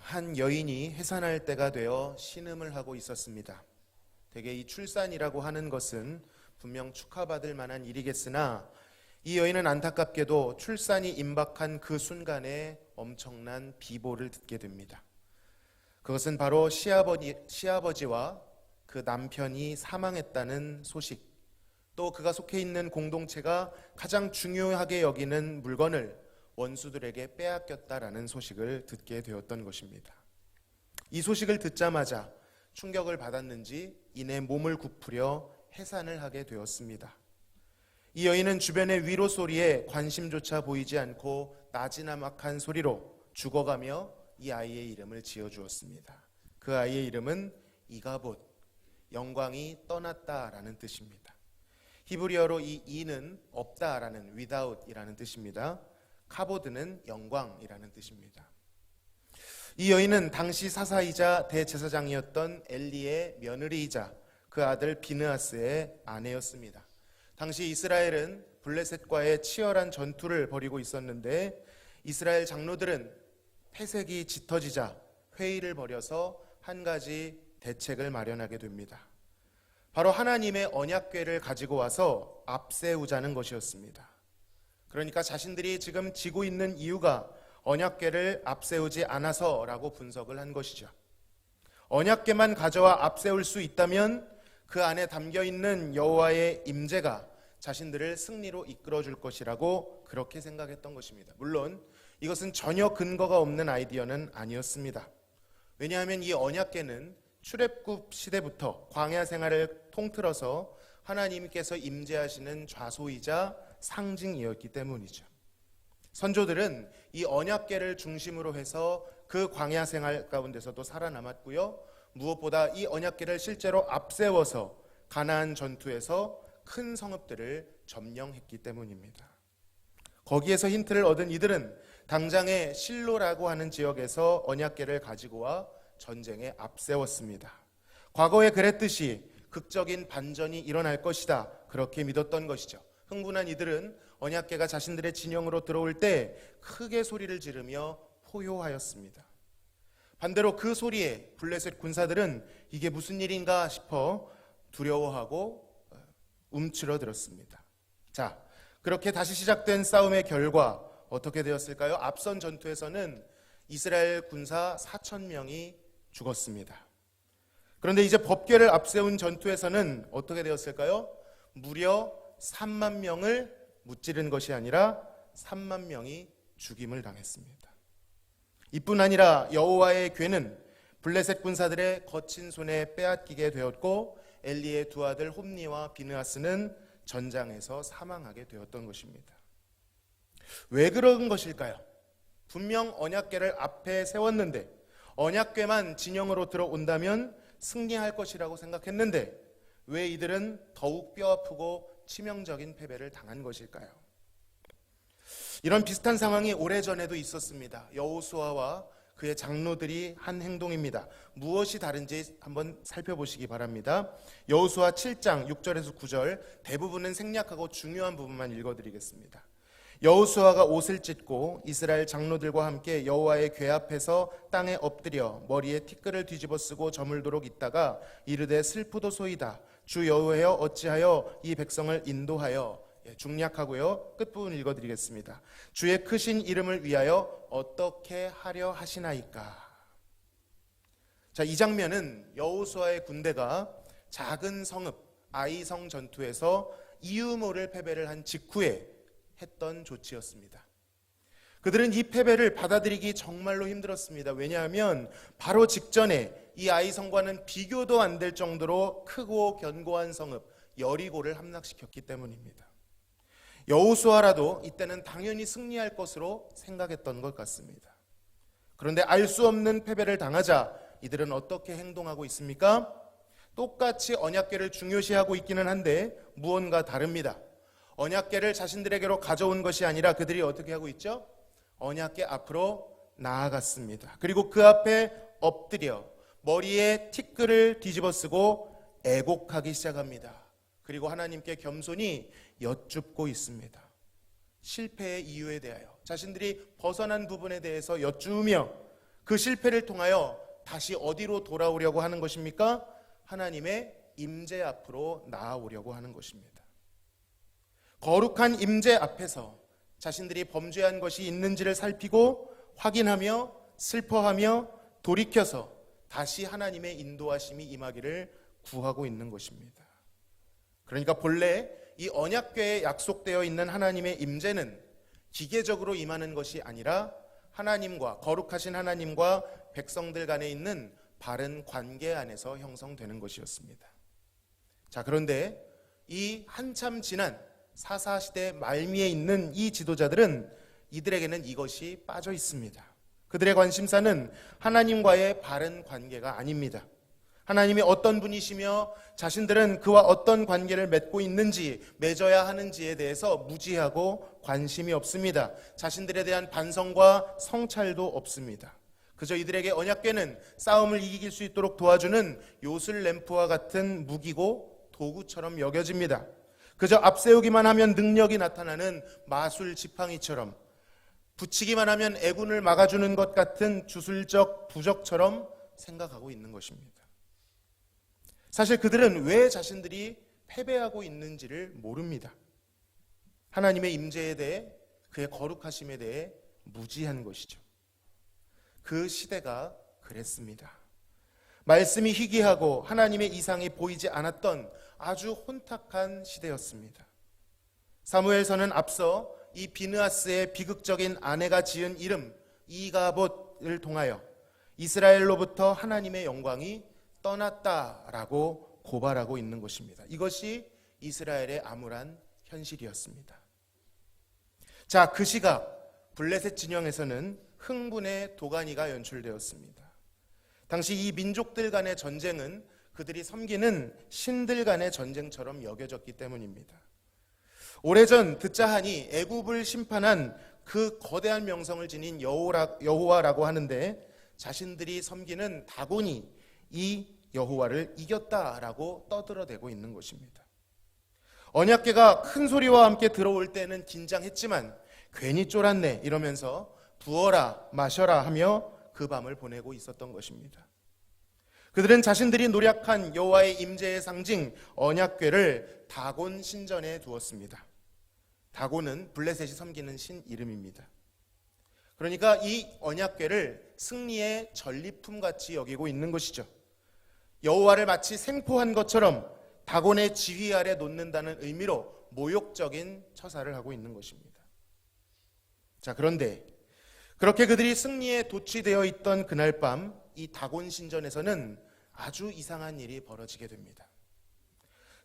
한 여인이 해산할 때가 되어 신음을 하고 있었습니다. 대개 이 출산이라고 하는 것은 분명 축하받을 만한 일이겠으나 이 여인은 안타깝게도 출산이 임박한 그 순간에 엄청난 비보를 듣게 됩니다. 그것은 바로 시아버지와 그 남편이 사망했다는 소식, 또 그가 속해 있는 공동체가 가장 중요하게 여기는 물건을 원수들에게 빼앗겼다라는 소식을 듣게 되었던 것입니다. 이 소식을 듣자마자 충격을 받았는지 이내 몸을 굽으려 해산을 하게 되었습니다. 이 여인은 주변의 위로 소리에 관심조차 보이지 않고 나지막한 소리로 죽어가며 이 아이의 이름을 지어주었습니다. 그 아이의 이름은 이가봇, 영광이 떠났다라는 뜻입니다. 히브리어로 이 이는 없다라는 without이라는 뜻입니다. 카보드는 영광이라는 뜻입니다. 이 여인은 당시 사사이자 대제사장이었던 엘리의 며느리이자 그 아들 비느하스의 아내였습니다. 당시 이스라엘은 블레셋과의 치열한 전투를 벌이고 있었는데 이스라엘 장로들은 패색이 짙어지자 회의를 벌여서 한 가지 대책을 마련하게 됩니다. 바로 하나님의 언약궤를 가지고 와서 앞세우자는 것이었습니다. 그러니까 자신들이 지금 지고 있는 이유가 언약궤를 앞세우지 않아서라고 분석을 한 것이죠. 언약궤만 가져와 앞세울 수 있다면 그 안에 담겨있는 여호와의 임재가 자신들을 승리로 이끌어줄 것이라고 그렇게 생각했던 것입니다. 물론 이것은 전혀 근거가 없는 아이디어는 아니었습니다. 왜냐하면 이 언약궤는 출애굽 시대부터 광야 생활을 통틀어서 하나님께서 임재하시는 좌소이자 상징이었기 때문이죠. 선조들은 이 언약궤를 중심으로 해서 그 광야 생활 가운데서도 살아남았고요. 무엇보다 이 언약궤를 실제로 앞세워서 가나안 전투에서 큰 성읍들을 점령했기 때문입니다. 거기에서 힌트를 얻은 이들은 당장의 실로라고 하는 지역에서 언약궤를 가지고 와 전쟁에 앞세웠습니다. 과거에 그랬듯이 극적인 반전이 일어날 것이다, 그렇게 믿었던 것이죠. 흥분한 이들은 언약궤가 자신들의 진영으로 들어올 때 크게 소리를 지르며 포효하였습니다. 반대로 그 소리에 블레셋 군사들은 이게 무슨 일인가 싶어 두려워하고 움츠러들었습니다. 자, 그렇게 다시 시작된 싸움의 결과 어떻게 되었을까요? 앞선 전투에서는 이스라엘 군사 4,000명이 죽었습니다. 그런데 이제 법궤를 앞세운 전투에서는 어떻게 되었을까요? 무려 3만 명을 무찌른 것이 아니라 3만 명이 죽임을 당했습니다. 이뿐 아니라 여호와의 궤는 블레셋 군사들의 거친 손에 빼앗기게 되었고 엘리의 두 아들 홈니와 비느하스는 전장에서 사망하게 되었던 것입니다. 왜 그런 것일까요? 분명 언약궤를 앞에 세웠는데 언약궤만 진영으로 들어온다면 승리할 것이라고 생각했는데 왜 이들은 더욱 뼈아프고 치명적인 패배를 당한 것일까요? 이런 비슷한 상황이 오래전에도 있었습니다. 여호수아와 그의 장로들이 한 행동입니다. 무엇이 다른지 한번 살펴보시기 바랍니다. 여호수아 7장 6절에서 9절 대부분은 생략하고 중요한 부분만 읽어드리겠습니다. 여호수아가 옷을 찢고 이스라엘 장로들과 함께 여호와의 궤 앞에서 땅에 엎드려 머리에 티끌을 뒤집어 쓰고 저물도록 있다가 이르되 슬프도소이다. 주 여호와여 어찌하여 이 백성을 인도하여, 중략하고요. 끝부분 읽어드리겠습니다. 주의 크신 이름을 위하여 어떻게 하려 하시나이까. 자, 이 장면은 여호수아의 군대가 작은 성읍 아이성 전투에서 이유 모를 패배를 한 직후에 했던 조치였습니다. 그들은 이 패배를 받아들이기 정말로 힘들었습니다. 왜냐하면 바로 직전에 이 아이성과는 비교도 안 될 정도로 크고 견고한 성읍 여리고를 함락시켰기 때문입니다. 여호수아라도 이때는 당연히 승리할 것으로 생각했던 것 같습니다. 그런데 알 수 없는 패배를 당하자 이들은 어떻게 행동하고 있습니까? 똑같이 언약궤를 중요시하고 있기는 한데 무언가 다릅니다. 언약궤를 자신들에게로 가져온 것이 아니라 그들이 어떻게 하고 있죠? 언약궤 앞으로 나아갔습니다. 그리고 그 앞에 엎드려 머리에 티끌을 뒤집어 쓰고 애곡하기 시작합니다. 그리고 하나님께 겸손히 여쭙고 있습니다. 실패의 이유에 대하여 자신들이 벗어난 부분에 대해서 여쭈며 그 실패를 통하여 다시 어디로 돌아오려고 하는 것입니까? 하나님의 임재 앞으로 나아오려고 하는 것입니다. 거룩한 임재 앞에서 자신들이 범죄한 것이 있는지를 살피고 확인하며 슬퍼하며 돌이켜서 다시 하나님의 인도하심이 임하기를 구하고 있는 것입니다. 그러니까 본래 이 언약궤에 약속되어 있는 하나님의 임재는 기계적으로 임하는 것이 아니라 하나님과, 거룩하신 하나님과 백성들 간에 있는 바른 관계 안에서 형성되는 것이었습니다. 자, 그런데 이 한참 지난 사사시대 말미에 있는 이 지도자들은 이들에게는 이것이 빠져 있습니다. 그들의 관심사는 하나님과의 바른 관계가 아닙니다. 하나님이 어떤 분이시며 자신들은 그와 어떤 관계를 맺고 있는지, 맺어야 하는지에 대해서 무지하고 관심이 없습니다. 자신들에 대한 반성과 성찰도 없습니다. 그저 이들에게 언약궤는 싸움을 이길 수 있도록 도와주는 요술 램프와 같은 무기고 도구처럼 여겨집니다. 그저 앞세우기만 하면 능력이 나타나는 마술 지팡이처럼, 붙이기만 하면 애군을 막아주는 것 같은 주술적 부적처럼 생각하고 있는 것입니다. 사실 그들은 왜 자신들이 패배하고 있는지를 모릅니다. 하나님의 임재에 대해, 그의 거룩하심에 대해 무지한 것이죠. 그 시대가 그랬습니다. 말씀이 희귀하고 하나님의 이상이 보이지 않았던 아주 혼탁한 시대였습니다. 사무엘서는 앞서 이 비느하스의 비극적인 아내가 지은 이름 이가봇을 통하여 이스라엘로부터 하나님의 영광이 떠났다라고 고발하고 있는 것입니다. 이것이 이스라엘의 암울한 현실이었습니다. 자, 그 시각 블레셋 진영에서는 흥분의 도가니가 연출되었습니다. 당시 이 민족들 간의 전쟁은 그들이 섬기는 신들 간의 전쟁처럼 여겨졌기 때문입니다. 오래전 듣자 하니 애굽을 심판한 그 거대한 명성을 지닌 여호와라고 하는데 자신들이 섬기는 다곤이 이 여호와를 이겼다라고 떠들어대고 있는 것입니다. 언약궤가 큰 소리와 함께 들어올 때는 긴장했지만 괜히 쫄았네 이러면서 부어라 마셔라 하며 그 밤을 보내고 있었던 것입니다. 그들은 자신들이 노력한 여호와의 임재의 상징 언약궤를 다곤 신전에 두었습니다. 다곤은 블레셋이 섬기는 신 이름입니다. 그러니까 이 언약궤를 승리의 전리품 같이 여기고 있는 것이죠. 여호와를 마치 생포한 것처럼 다곤의 지휘 아래 놓는다는 의미로 모욕적인 처사를 하고 있는 것입니다. 자, 그런데 그렇게 그들이 승리에 도취되어 있던 그날 밤 이 다곤 신전에서는 아주 이상한 일이 벌어지게 됩니다.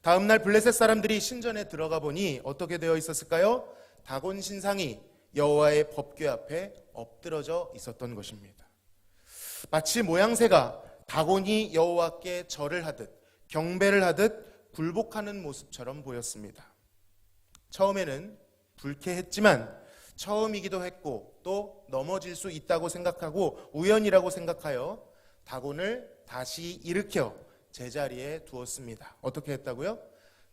다음 날 블레셋 사람들이 신전에 들어가 보니 어떻게 되어 있었을까요? 다곤 신상이 여호와의 법궤 앞에 엎드러져 있었던 것입니다. 마치 모양새가 다곤이 여호와께 절을 하듯 경배를 하듯 굴복하는 모습처럼 보였습니다. 처음에는 불쾌했지만 처음이기도 했고 또 넘어질 수 있다고 생각하고 우연이라고 생각하여 다곤을 다시 일으켜 제자리에 두었습니다. 어떻게 했다고요?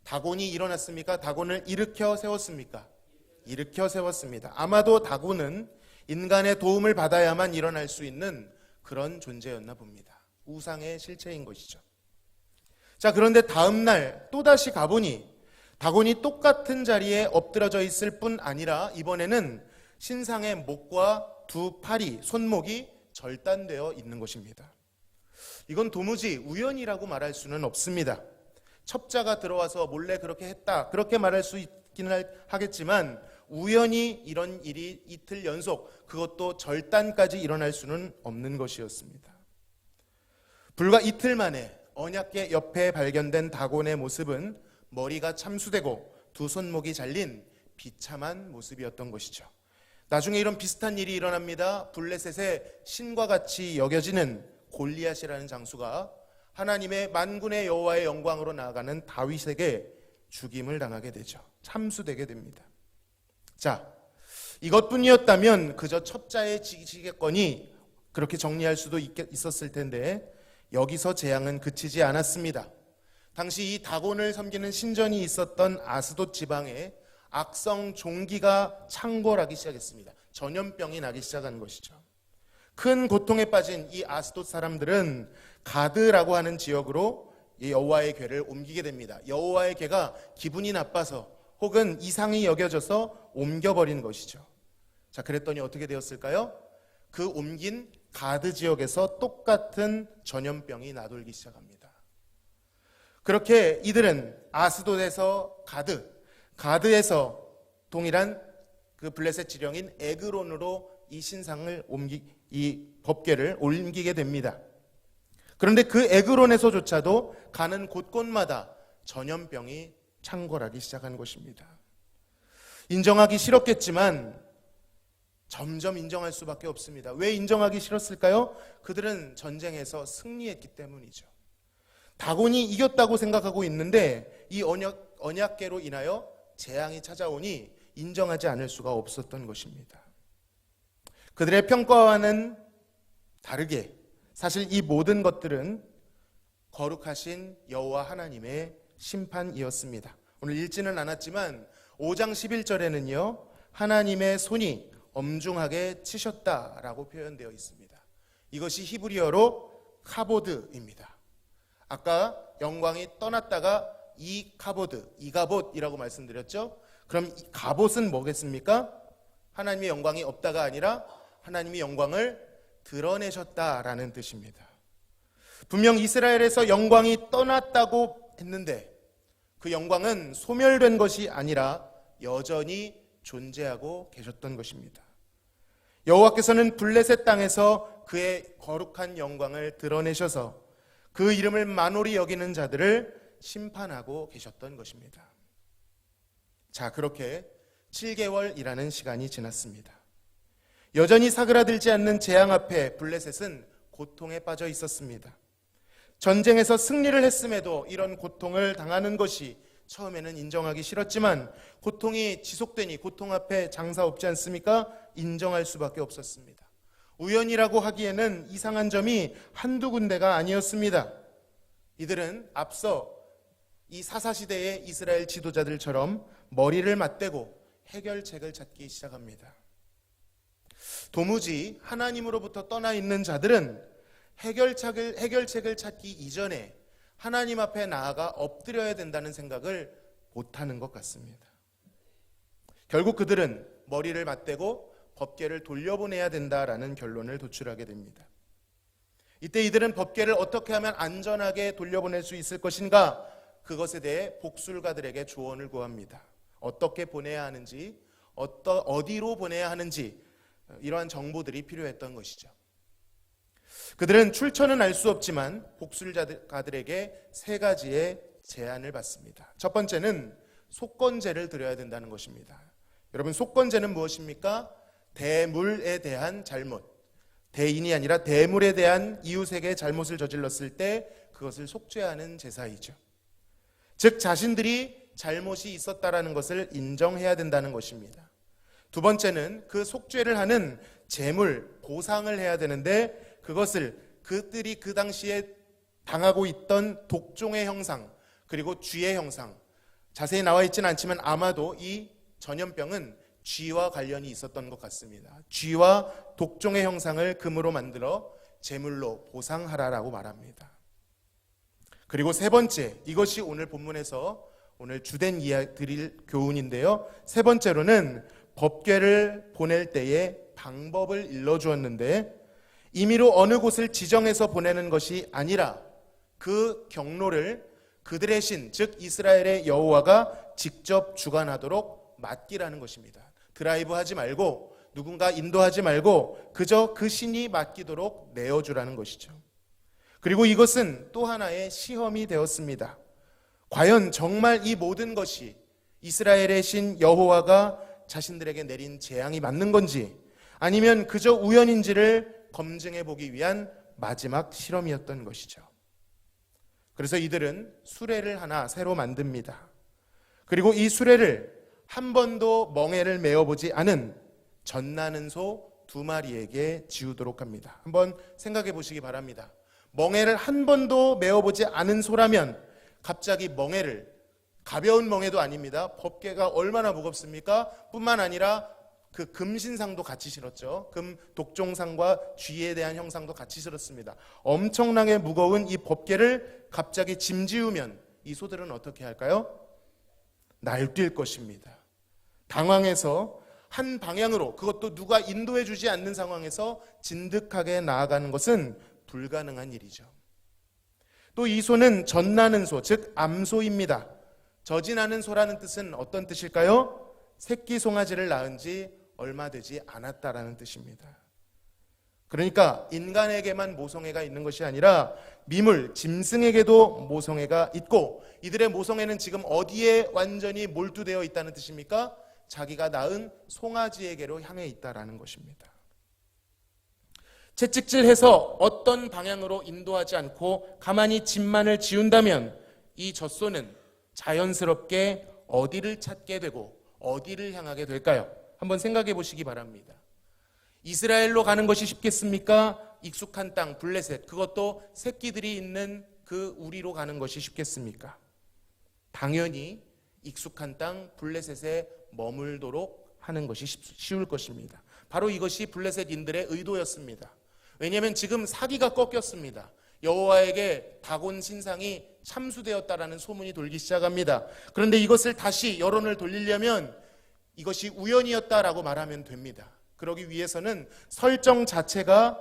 다곤이 일어났습니까? 다곤을 일으켜 세웠습니까? 일으켜 세웠습니다. 아마도 다곤은 인간의 도움을 받아야만 일어날 수 있는 그런 존재였나 봅니다. 우상의 실체인 것이죠. 자, 그런데 다음 날 또다시 가보니 다곤이 똑같은 자리에 엎드러져 있을 뿐 아니라 이번에는 신상의 목과 두 팔이, 손목이 절단되어 있는 것입니다. 이건 도무지 우연이라고 말할 수는 없습니다. 첩자가 들어와서 몰래 그렇게 했다, 그렇게 말할 수 있기는 하겠지만 우연히 이런 일이 이틀 연속, 그것도 절단까지 일어날 수는 없는 것이었습니다. 불과 이틀 만에 언약궤 옆에 발견된 다곤의 모습은 머리가 참수되고 두 손목이 잘린 비참한 모습이었던 것이죠. 나중에 이런 비슷한 일이 일어납니다. 블레셋의 신과 같이 여겨지는 골리앗이라는 장수가 하나님의 만군의 여호와의 영광으로 나아가는 다윗에게 죽임을 당하게 되죠. 참수되게 됩니다. 자, 이것뿐이었다면 그저 첩자의 지시겠거니 그렇게 정리할 수도 있었을 텐데 여기서 재앙은 그치지 않았습니다. 당시 이 다곤을 섬기는 신전이 있었던 아스돗 지방에 악성 종기가 창궐하기 시작했습니다. 전염병이 나기 시작한 것이죠. 큰 고통에 빠진 이 아스돗 사람들은 가드라고 하는 지역으로 이 여호와의 궤를 옮기게 됩니다. 여호와의 궤가 기분이 나빠서 혹은 이상히 여겨져서 옮겨버린 것이죠. 자, 그랬더니 어떻게 되었을까요? 그 옮긴 가드 지역에서 똑같은 전염병이 나돌기 시작합니다. 그렇게 이들은 아스돗에서 가드에서 동일한 그 블레셋 지령인 에그론으로 이 법궤를 옮기게 됩니다. 그런데 그 에그론에서조차도 가는 곳곳마다 전염병이 창궐하기 시작한 것입니다. 인정하기 싫었겠지만 점점 인정할 수밖에 없습니다. 왜 인정하기 싫었을까요? 그들은 전쟁에서 승리했기 때문이죠. 다곤이 이겼다고 생각하고 있는데 이 언약궤로 인하여 재앙이 찾아오니 인정하지 않을 수가 없었던 것입니다. 그들의 평가와는 다르게 사실 이 모든 것들은 거룩하신 여호와 하나님의 심판이었습니다. 오늘 읽지는 않았지만 5장 11절에는요, 하나님의 손이 엄중하게 치셨다라고 표현되어 있습니다. 이것이 히브리어로 카보드입니다. 아까 영광이 떠났다가 이가봇이라고 말씀드렸죠. 그럼 이 가봇은 뭐겠습니까? 하나님의 영광이 없다가 아니라 하나님의 영광을 드러내셨다라는 뜻입니다. 분명 이스라엘에서 영광이 떠났다고 했는데 그 영광은 소멸된 것이 아니라 여전히 존재하고 계셨던 것입니다. 여호와께서는 블레셋 땅에서 그의 거룩한 영광을 드러내셔서 그 이름을 만홀히 여기는 자들을 심판하고 계셨던 것입니다. 자, 그렇게 7개월이라는 시간이 지났습니다. 여전히 사그라들지 않는 재앙 앞에 블레셋은 고통에 빠져 있었습니다. 전쟁에서 승리를 했음에도 이런 고통을 당하는 것이 처음에는 인정하기 싫었지만 고통이 지속되니 고통 앞에 장사 없지 않습니까? 인정할 수밖에 없었습니다. 우연이라고 하기에는 이상한 점이 한두 군데가 아니었습니다. 이들은 앞서 이 사사시대의 이스라엘 지도자들처럼 머리를 맞대고 해결책을 찾기 시작합니다. 도무지 하나님으로부터 떠나 있는 자들은 해결책을 찾기 이전에 하나님 앞에 나아가 엎드려야 된다는 생각을 못하는 것 같습니다. 결국 그들은 머리를 맞대고 법궤를 돌려보내야 된다라는 결론을 도출하게 됩니다. 이때 이들은 법궤를 어떻게 하면 안전하게 돌려보낼 수 있을 것인가, 그것에 대해 복술가들에게 조언을 구합니다. 어떻게 보내야 하는지, 어디로 보내야 하는지, 이러한 정보들이 필요했던 것이죠. 그들은 출처는 알 수 없지만 복술가들에게 세 가지의 제안을 받습니다. 첫 번째는 속건제를 드려야 된다는 것입니다. 여러분, 속건제는 무엇입니까? 대물에 대한 잘못, 대인이 아니라 대물에 대한 이웃에게 잘못을 저질렀을 때 그것을 속죄하는 제사이죠. 즉 자신들이 잘못이 있었다라는 것을 인정해야 된다는 것입니다. 두 번째는 그 속죄를 하는 제물, 보상을 해야 되는데 그것을 그들이 그 당시에 당하고 있던 독종의 형상 그리고 쥐의 형상, 자세히 나와 있지는 않지만 아마도 이 전염병은 쥐와 관련이 있었던 것 같습니다. 쥐와 독종의 형상을 금으로 만들어 제물로 보상하라라고 말합니다. 그리고 세 번째, 이것이 오늘 본문에서 오늘 주된 드릴 교훈인데요. 세 번째로는 법궤를 보낼 때의 방법을 일러주었는데 임의로 어느 곳을 지정해서 보내는 것이 아니라 그 경로를 그들의 신, 즉 이스라엘의 여호와가 직접 주관하도록 맡기라는 것입니다. 드라이브 하지 말고 누군가 인도하지 말고 그저 그 신이 맡기도록 내어주라는 것이죠. 그리고 이것은 또 하나의 시험이 되었습니다. 과연 정말 이 모든 것이 이스라엘의 신 여호와가 자신들에게 내린 재앙이 맞는 건지 아니면 그저 우연인지를 검증해 보기 위한 마지막 실험이었던 것이죠. 그래서 이들은 수레를 하나 새로 만듭니다. 그리고 이 수레를 한 번도 멍에를 메어보지 않은 젖나는 소 2마리에게 지우도록 합니다. 한번 생각해 보시기 바랍니다. 멍에를 한 번도 메어보지 않은 소라면 갑자기 멍에를, 가벼운 멍에도 아닙니다. 법궤가 얼마나 무겁습니까? 뿐만 아니라 그 금신상도 같이 실었죠. 금 독종상과 쥐에 대한 형상도 같이 실었습니다. 엄청나게 무거운 이 법궤를 갑자기 짐지우면 이 소들은 어떻게 할까요? 날뛸 것입니다. 당황해서 한 방향으로, 그것도 누가 인도해 주지 않는 상황에서 진득하게 나아가는 것은 불가능한 일이죠. 또 이 소는 젖나는 소, 즉 암소입니다. 젖이 나는 소라는 뜻은 어떤 뜻일까요? 새끼 송아지를 낳은 지 얼마 되지 않았다라는 뜻입니다. 그러니까 인간에게만 모성애가 있는 것이 아니라 미물, 짐승에게도 모성애가 있고, 이들의 모성애는 지금 어디에 완전히 몰두되어 있다는 뜻입니까? 자기가 낳은 송아지에게로 향해 있다라는 것입니다. 채찍질해서 어떤 방향으로 인도하지 않고 가만히 짐만을 지운다면 이 젖소는 자연스럽게 어디를 찾게 되고 어디를 향하게 될까요? 한번 생각해 보시기 바랍니다. 이스라엘로 가는 것이 쉽겠습니까? 익숙한 땅 블레셋, 그것도 새끼들이 있는 그 우리로 가는 것이 쉽겠습니까? 당연히 익숙한 땅 블레셋에 머물도록 하는 것이 쉬울 것입니다. 바로 이것이 블레셋인들의 의도였습니다. 왜냐하면 지금 사기가 꺾였습니다. 여호와에게 다곤 신상이 참수되었다라는 소문이 돌기 시작합니다. 그런데 이것을 다시 여론을 돌리려면 이것이 우연이었다라고 말하면 됩니다. 그러기 위해서는 설정 자체가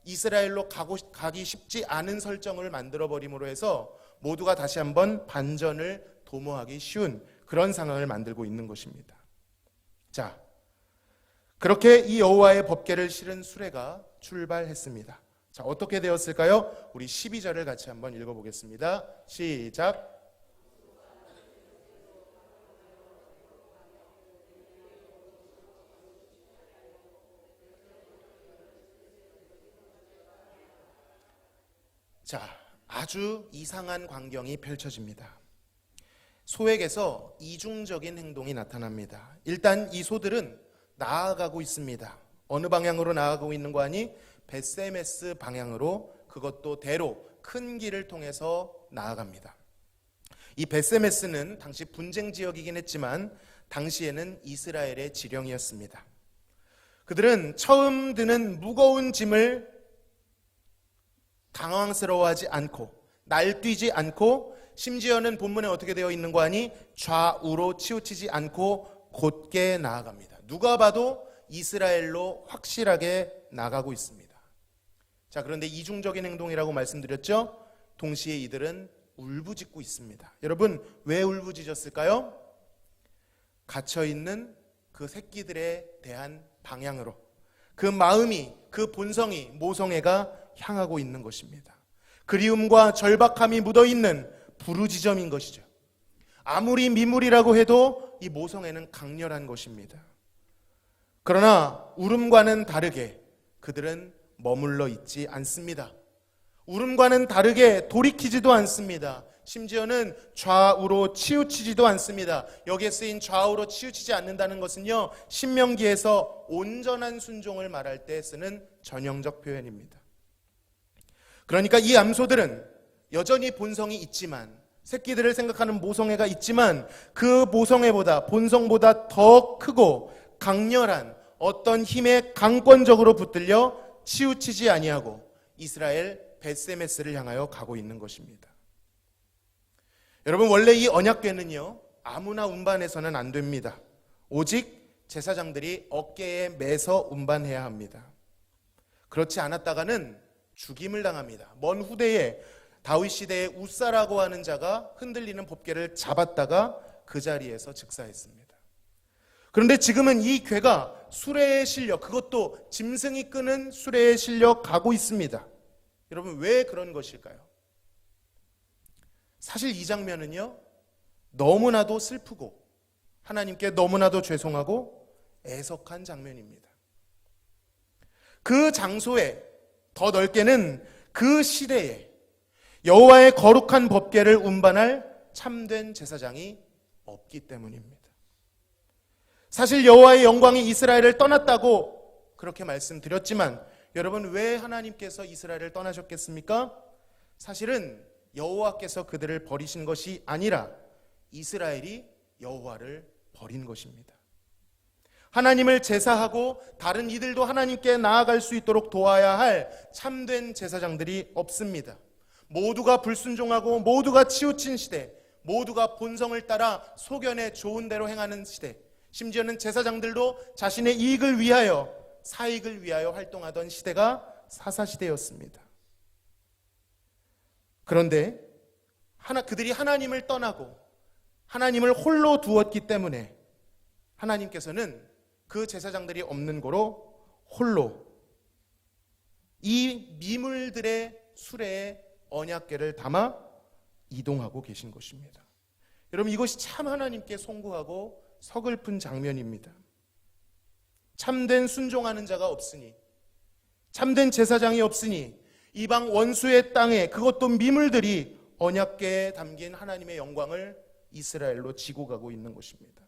이스라엘로 가기 쉽지 않은 설정을 만들어버림으로 해서 모두가 다시 한번 반전을 도모하기 쉬운 그런 상황을 만들고 있는 것입니다. 자, 그렇게 이 여호와의 법궤를 실은 수레가 출발했습니다. 자, 어떻게 되었을까요? 우리 12절을 같이 한번 읽어보겠습니다. 시작. 자, 아주 이상한 광경이 펼쳐집니다. 소에게서 이중적인 행동이 나타납니다. 일단 이 소들은 나아가고 있습니다. 어느 방향으로 나아가고 있는 거 아니? 벳세메스 방향으로, 그것도 대로 큰 길을 통해서 나아갑니다. 이 벳세메스는 당시 분쟁 지역이긴 했지만 당시에는 이스라엘의 지령이었습니다. 그들은 처음 드는 무거운 짐을 당황스러워하지 않고 날뛰지 않고, 심지어는 본문에 어떻게 되어 있는 거 아니? 좌우로 치우치지 않고 곧게 나아갑니다. 누가 봐도 이스라엘로 확실하게 나가고 있습니다. 자, 그런데 이중적인 행동이라고 말씀드렸죠? 동시에 이들은 울부짖고 있습니다. 여러분, 왜 울부짖었을까요? 갇혀있는 그 새끼들에 대한 방향으로, 그 마음이, 그 본성이, 모성애가 향하고 있는 것입니다. 그리움과 절박함이 묻어있는 부르짖음인 것이죠. 아무리 미물이라고 해도 이 모성애는 강렬한 것입니다. 그러나 울음과는 다르게 그들은 머물러 있지 않습니다. 울음과는 다르게 돌이키지도 않습니다. 심지어는 좌우로 치우치지도 않습니다. 여기에 쓰인 좌우로 치우치지 않는다는 것은요, 신명기에서 온전한 순종을 말할 때 쓰는 전형적 표현입니다. 그러니까 이 암소들은 여전히 본성이 있지만, 새끼들을 생각하는 모성애가 있지만, 그 모성애보다, 본성보다 더 크고 강렬한 어떤 힘에 강권적으로 붙들려 치우치지 아니하고 이스라엘 벳세메스를 향하여 가고 있는 것입니다. 여러분, 원래 이 언약궤는요, 아무나 운반해서는 안 됩니다. 오직 제사장들이 어깨에 매서 운반해야 합니다. 그렇지 않았다가는 죽임을 당합니다. 먼 후대에 다윗 시대에 우사라고 하는 자가 흔들리는 법궤를 잡았다가 그 자리에서 즉사했습니다. 그런데 지금은 이 궤가 수레에 실려, 그것도 짐승이 끄는 수레에 실려 가고 있습니다. 여러분, 왜 그런 것일까요? 사실 이 장면은요, 너무나도 슬프고 하나님께 너무나도 죄송하고 애석한 장면입니다. 그 장소에, 더 넓게는 그 시대에 여호와의 거룩한 법궤를 운반할 참된 제사장이 없기 때문입니다. 사실 여호와의 영광이 이스라엘을 떠났다고 그렇게 말씀드렸지만, 여러분, 왜 하나님께서 이스라엘을 떠나셨겠습니까? 사실은 여호와께서 그들을 버리신 것이 아니라 이스라엘이 여호와를 버린 것입니다. 하나님을 제사하고 다른 이들도 하나님께 나아갈 수 있도록 도와야 할 참된 제사장들이 없습니다. 모두가 불순종하고 모두가 치우친 시대, 모두가 본성을 따라 소견에 좋은 대로 행하는 시대, 심지어는 제사장들도 자신의 이익을 위하여, 사익을 위하여 활동하던 시대가 사사시대였습니다. 그런데 그들이 하나님을 떠나고 하나님을 홀로 두었기 때문에 하나님께서는 그 제사장들이 없는 고로 홀로 이 미물들의 수레에 언약궤를 담아 이동하고 계신 것입니다. 여러분, 이것이 참 하나님께 송구하고 서글픈 장면입니다. 참된 순종하는 자가 없으니, 참된 제사장이 없으니 이방 원수의 땅에, 그것도 미물들이 언약궤에 담긴 하나님의 영광을 이스라엘로 지고 가고 있는 것입니다.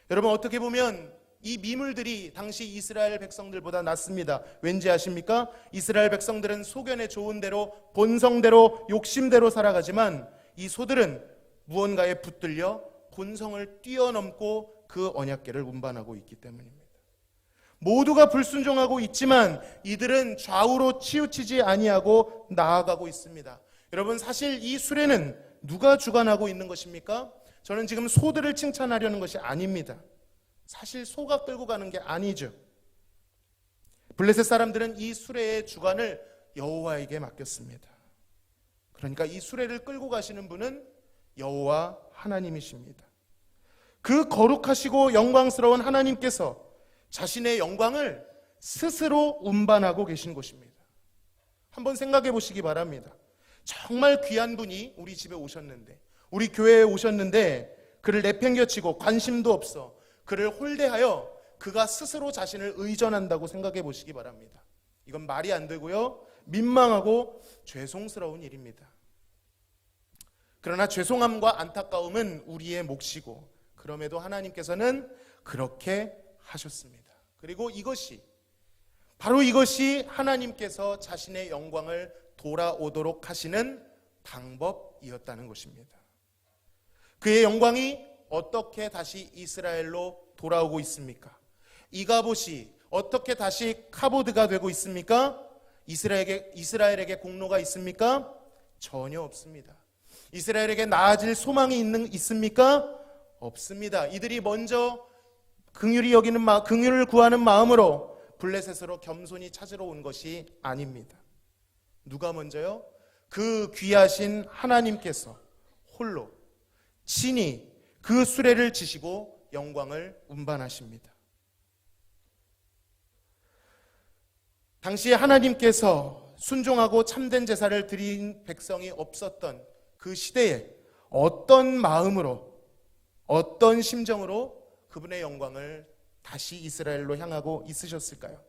여러분, 어떻게 보면 이 미물들이 당시 이스라엘 백성들보다 낫습니다. 왠지 아십니까? 이스라엘 백성들은 소견에 좋은 대로, 본성대로, 욕심대로 살아가지만 이 소들은 무언가에 붙들려 본성을 뛰어넘고 그 언약궤를 운반하고 있기 때문입니다. 모두가 불순종하고 있지만 이들은 좌우로 치우치지 아니하고 나아가고 있습니다. 여러분, 사실 이 수레는 누가 주관하고 있는 것입니까? 저는 지금 소들을 칭찬하려는 것이 아닙니다. 사실 소가 끌고 가는 게 아니죠. 블레셋 사람들은 이 수레의 주관을 여호와에게 맡겼습니다. 그러니까 이 수레를 끌고 가시는 분은 여호와 하나님이십니다. 그 거룩하시고 영광스러운 하나님께서 자신의 영광을 스스로 운반하고 계신 것입니다. 한번 생각해 보시기 바랍니다. 정말 귀한 분이 우리 집에 오셨는데, 우리 교회에 오셨는데 그를 내팽겨치고 관심도 없어 그를 홀대하여 그가 스스로 자신을 의존한다고 생각해 보시기 바랍니다. 이건 말이 안 되고요, 민망하고 죄송스러운 일입니다. 그러나 죄송함과 안타까움은 우리의 몫이고, 그럼에도 하나님께서는 그렇게 하셨습니다. 그리고 바로 이것이 하나님께서 자신의 영광을 돌아오도록 하시는 방법이었다는 것입니다. 그의 영광이 어떻게 다시 이스라엘로 돌아오고 있습니까? 이가봇이 어떻게 다시 카보드가 되고 있습니까? 이스라엘에게 공로가 있습니까? 전혀 없습니다. 이스라엘에게 나아질 소망이 있습니까? 없습니다. 이들이 먼저 긍휼을 구하는 마음으로 블레셋으로 겸손히 찾으러 온 것이 아닙니다. 누가 먼저요? 그 귀하신 하나님께서 홀로 친히 그 수레를 지시고 영광을 운반하십니다. 당시 하나님께서 순종하고 참된 제사를 드린 백성이 없었던 그 시대에 어떤 마음으로, 어떤 심정으로 그분의 영광을 다시 이스라엘로 향하고 있으셨을까요?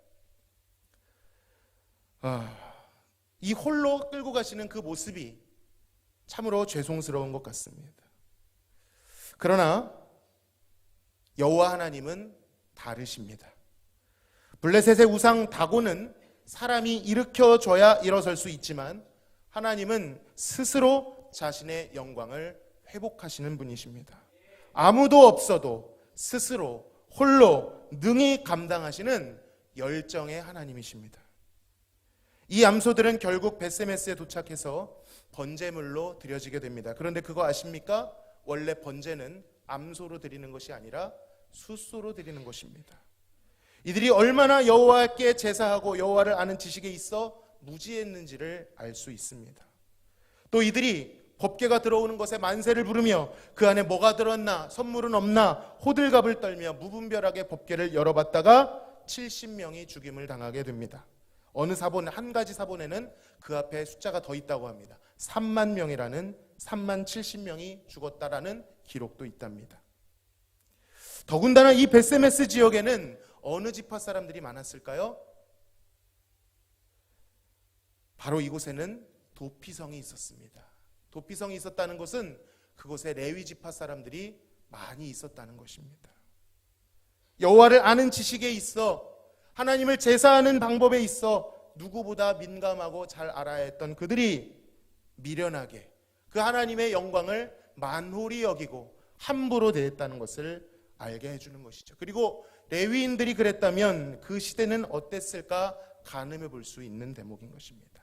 이 홀로 끌고 가시는 그 모습이 참으로 죄송스러운 것 같습니다. 그러나 여호와 하나님은 다르십니다. 블레셋의 우상 다곤은 사람이 일으켜줘야 일어설 수 있지만 하나님은 스스로 자신의 영광을 회복하시는 분이십니다. 아무도 없어도 스스로 홀로 능히 감당하시는 열정의 하나님이십니다. 이 암소들은 결국 벳세메스에 도착해서 번제물로 드려지게 됩니다. 그런데 그거 아십니까? 원래 번제는 암소로 드리는 것이 아니라 숫소로 드리는 것입니다. 이들이 얼마나 여호와께 제사하고 여호와를 아는 지식에 있어 무지했는지를 알 수 있습니다. 또 이들이 법궤가 들어오는 것에 만세를 부르며 그 안에 뭐가 들었나, 선물은 없나 호들갑을 떨며 무분별하게 법궤를 열어봤다가 70명이 죽임을 당하게 됩니다. 어느 사본, 한 가지 사본에는 그 앞에 숫자가 더 있다고 합니다. 3만 명이라는, 3만 70명이 죽었다라는 기록도 있답니다. 더군다나 이 벳세메스 지역에는 어느 지파 사람들이 많았을까요? 바로 이곳에는 도피성이 있었습니다. 도피성이 있었다는 것은 그곳에 레위 지파 사람들이 많이 있었다는 것입니다. 여호와를 아는 지식에 있어, 하나님을 제사하는 방법에 있어 누구보다 민감하고 잘 알아야 했던 그들이 미련하게 그 하나님의 영광을 만홀히 여기고 함부로 대했다는 것을 알게 해주는 것이죠. 그리고 레위인들이 그랬다면 그 시대는 어땠을까 가늠해 볼 수 있는 대목인 것입니다.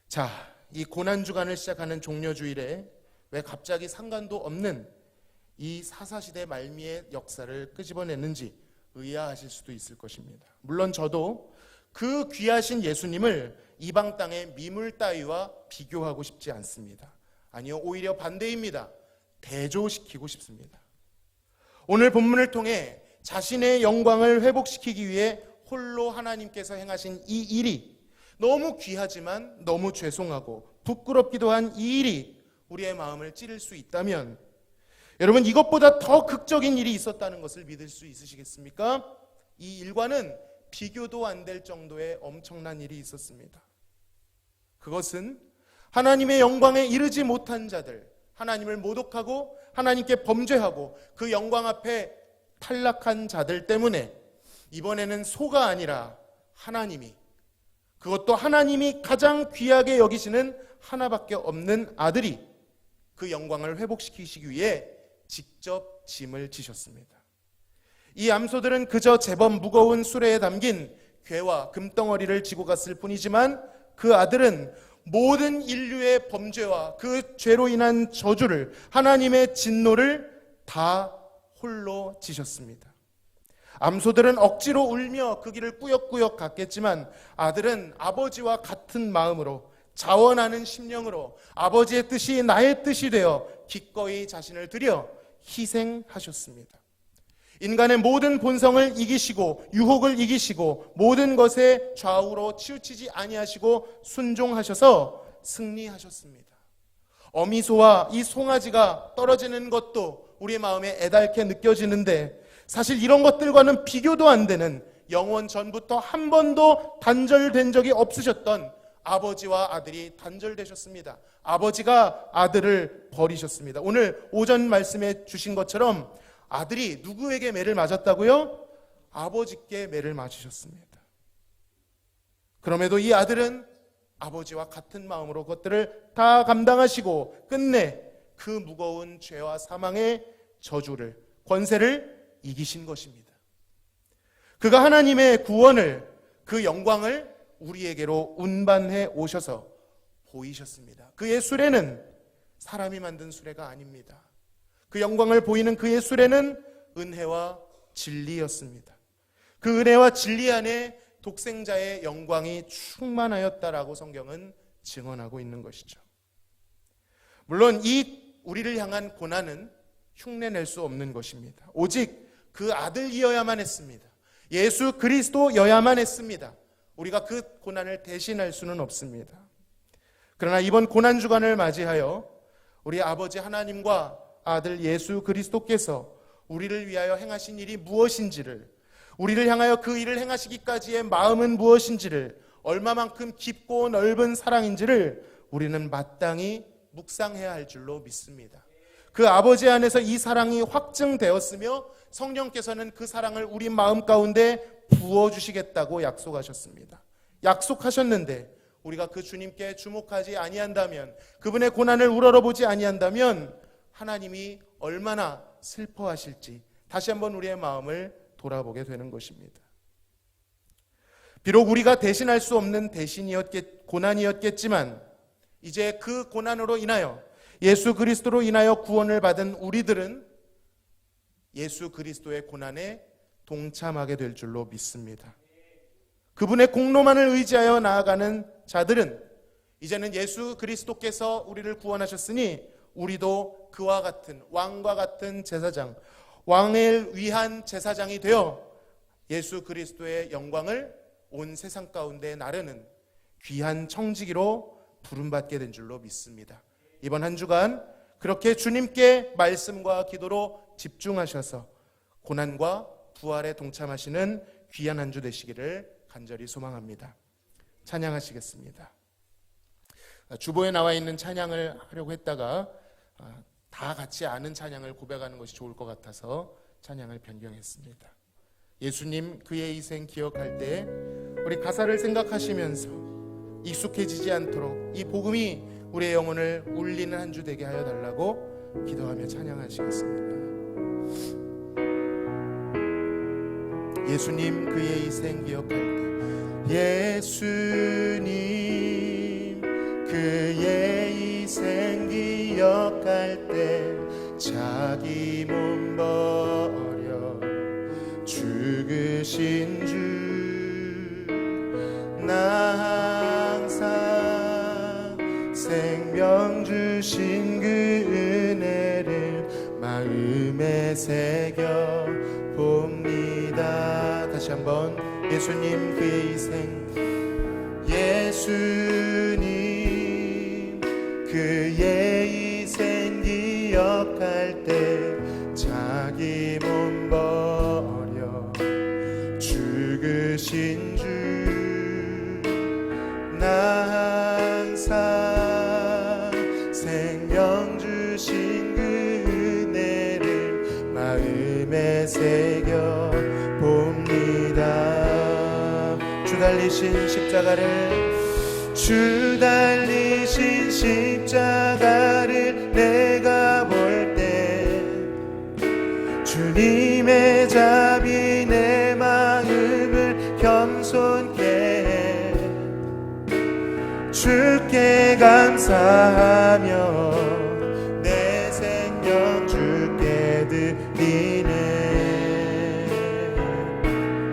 자, 이 고난주간을 시작하는 종려주일에 왜 갑자기 상관도 없는 이 사사시대 말미의 역사를 끄집어냈는지 의아하실 수도 있을 것입니다. 물론 저도 그 귀하신 예수님을 이방 땅의 미물 따위와 비교하고 싶지 않습니다. 아니요, 오히려 반대입니다. 대조시키고 싶습니다. 오늘 본문을 통해 자신의 영광을 회복시키기 위해 홀로 하나님께서 행하신 이 일이 너무 귀하지만 너무 죄송하고 부끄럽기도 한 이 일이 우리의 마음을 찌를 수 있다면, 여러분, 이것보다 더 극적인 일이 있었다는 것을 믿을 수 있으시겠습니까? 이 일과는 비교도 안 될 정도의 엄청난 일이 있었습니다. 그것은 하나님의 영광에 이르지 못한 자들, 하나님을 모독하고 하나님께 범죄하고 그 영광 앞에 탈락한 자들 때문에 이번에는 소가 아니라 하나님이, 그것도 하나님이 가장 귀하게 여기시는 하나밖에 없는 아들이 그 영광을 회복시키시기 위해 직접 짐을 지셨습니다. 이 암소들은 그저 제법 무거운 수레에 담긴 괴와 금덩어리를 지고 갔을 뿐이지만 그 아들은 모든 인류의 범죄와 그 죄로 인한 저주를, 하나님의 진노를 다 홀로 지셨습니다. 암소들은 억지로 울며 그 길을 꾸역꾸역 갔겠지만 아들은 아버지와 같은 마음으로, 자원하는 심령으로 아버지의 뜻이 나의 뜻이 되어 기꺼이 자신을 드려 희생하셨습니다. 인간의 모든 본성을 이기시고 유혹을 이기시고 모든 것에 좌우로 치우치지 아니하시고 순종하셔서 승리하셨습니다. 어미소와 이 송아지가 떨어지는 것도 우리의 마음에 애달게 느껴지는데, 사실 이런 것들과는 비교도 안 되는, 영원 전부터 한 번도 단절된 적이 없으셨던 아버지와 아들이 단절되셨습니다. 아버지가 아들을 버리셨습니다. 오늘 오전 말씀해 주신 것처럼 아들이 누구에게 매를 맞았다고요? 아버지께 매를 맞으셨습니다. 그럼에도 이 아들은 아버지와 같은 마음으로 그것들을 다 감당하시고 끝내 그 무거운 죄와 사망의 저주를, 권세를 이기신 것입니다. 그가 하나님의 구원을, 그 영광을 우리에게로 운반해 오셔서 보이셨습니다. 그의 수레는 사람이 만든 수레가 아닙니다. 그 영광을 보이는 그의 수레는 은혜와 진리였습니다. 그 은혜와 진리 안에 독생자의 영광이 충만하였다라고 성경은 증언하고 있는 것이죠. 물론 이 우리를 향한 고난은 흉내낼 수 없는 것입니다. 오직 그 아들이어야만 했습니다. 예수 그리스도여야만 했습니다. 우리가 그 고난을 대신할 수는 없습니다. 그러나 이번 고난주간을 맞이하여 우리 아버지 하나님과 아들 예수 그리스도께서 우리를 위하여 행하신 일이 무엇인지를, 우리를 향하여 그 일을 행하시기까지의 마음은 무엇인지를, 얼마만큼 깊고 넓은 사랑인지를 우리는 마땅히 묵상해야 할 줄로 믿습니다. 그 아버지 안에서 이 사랑이 확증되었으며 성령께서는 그 사랑을 우리 마음 가운데 부어주시겠다고 약속하셨습니다. 약속하셨는데 우리가 그 주님께 주목하지 아니한다면, 그분의 고난을 우러러보지 아니한다면 하나님이 얼마나 슬퍼하실지 다시 한번 우리의 마음을 돌아보게 되는 것입니다. 비록 우리가 대신할 수 없는 고난이었겠지만 이제 그 고난으로 인하여, 예수 그리스도로 인하여 구원을 받은 우리들은 예수 그리스도의 고난에 동참하게 될 줄로 믿습니다. 그분의 공로만을 의지하여 나아가는 자들은 이제는 예수 그리스도께서 우리를 구원하셨으니 우리도 그와 같은, 왕과 같은 제사장, 왕을 위한 제사장이 되어 예수 그리스도의 영광을 온 세상 가운데 나르는 귀한 청지기로 부름받게 된 줄로 믿습니다. 이번 한 주간 그렇게 주님께 말씀과 기도로 집중하셔서 고난과 부활에 동참하시는 귀한 한 주 되시기를 간절히 소망합니다. 찬양하시겠습니다. 주보에 나와 있는 찬양을 하려고 했다가 다 같이 아는 찬양을 고백하는 것이 좋을 것 같아서 찬양을 변경했습니다. 예수님 그의 희생 기억할 때 우리 가사를 생각하시면서 익숙해지지 않도록 이 복음이 우리의 영혼을 울리는 한 주 되게 하여 달라고 기도하며 찬양하시겠습니다. 예수님 그의 희생 기억할 때, 예수님 그의 희생 기억할 때, 자기 몸 버려 죽으신 주, 나 항상 생명 주신 그 은혜를 마음에 새겨 봅니다. 다시 한번, 예수님 그의 희생, 예수님 그의 희생 기억할 때, 자기 몸 버려 죽으신 주, 나 항상 생명 주신 그 은혜를 마음에 새겨 봅니다. 주 달리신 십자가를, 주 달리신 십자가를 내가 볼 때, 주님의 자비 내 마음을 겸손케 해. 주께 감사하며 내 생명 주께 드리네.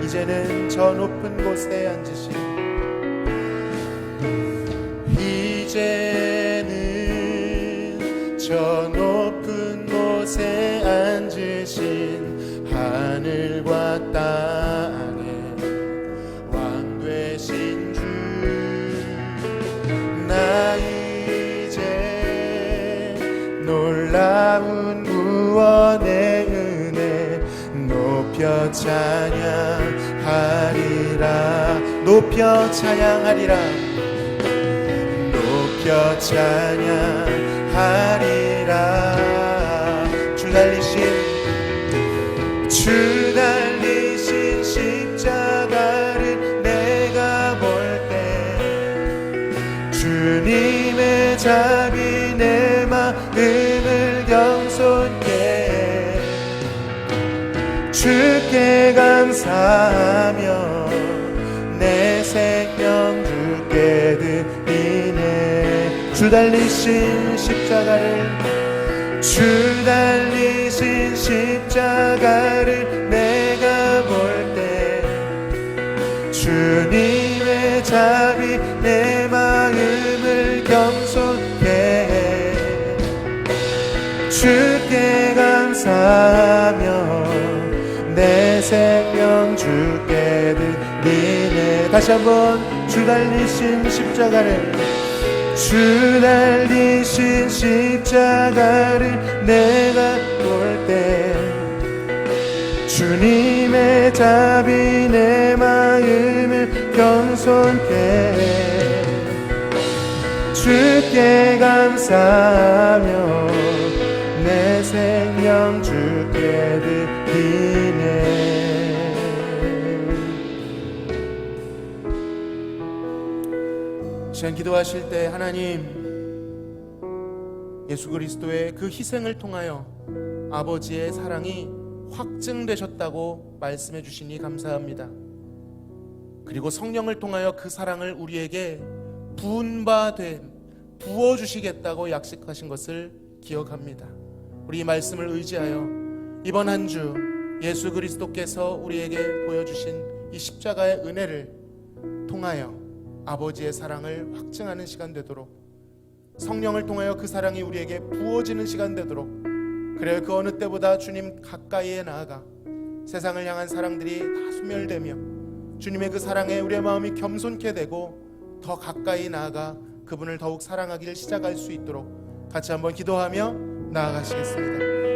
이제는 저 높은 곳에 앉으신, 이제는 저 높은 곳에 앉으신 하늘과 땅의 왕 되신 주, 나 이제 놀라운 구원의 은혜 높여 찬양하리라. 높여 찬양하리라. 높여 찬양하리라. 주 달리신 십자가를 내가 볼 때, 주님의 자비 내 마음을 겸손케 해. 주께 감사하며 내 생명 주께 드리네. 주 달리신 십자가를, 주 달리신 십자가를 내가 볼 때, 주님의 자비 내 마음을 겸손케 해. 주께 감사하며 내 생명 주께 드리네. 다시 한번, 주 달리신 십자가를, 주 달리신 십자가를 내가 볼 때, 주님의 자비 내 마음을 겸손케 해. 주께 감사하며 내 생명 주께 드리네. 시간 기도하실 때, 하나님, 예수 그리스도의 그 희생을 통하여 아버지의 사랑이 확증되셨다고 말씀해 주시니 감사합니다. 그리고 성령을 통하여 그 사랑을 우리에게 부어주시겠다고 약속하신 것을 기억합니다. 우리 이 말씀을 의지하여 이번 한 주 예수 그리스도께서 우리에게 보여주신 이 십자가의 은혜를 통하여 아버지의 사랑을 확증하는 시간 되도록, 성령을 통하여 그 사랑이 우리에게 부어지는 시간 되도록, 그래요, 그 어느 때보다 주님 가까이에 나아가 세상을 향한 사랑들이 다 소멸되며 주님의 그 사랑에 우리의 마음이 겸손케 되고 더 가까이 나아가 그분을 더욱 사랑하기를 시작할 수 있도록 같이 한번 기도하며 나아가시겠습니다.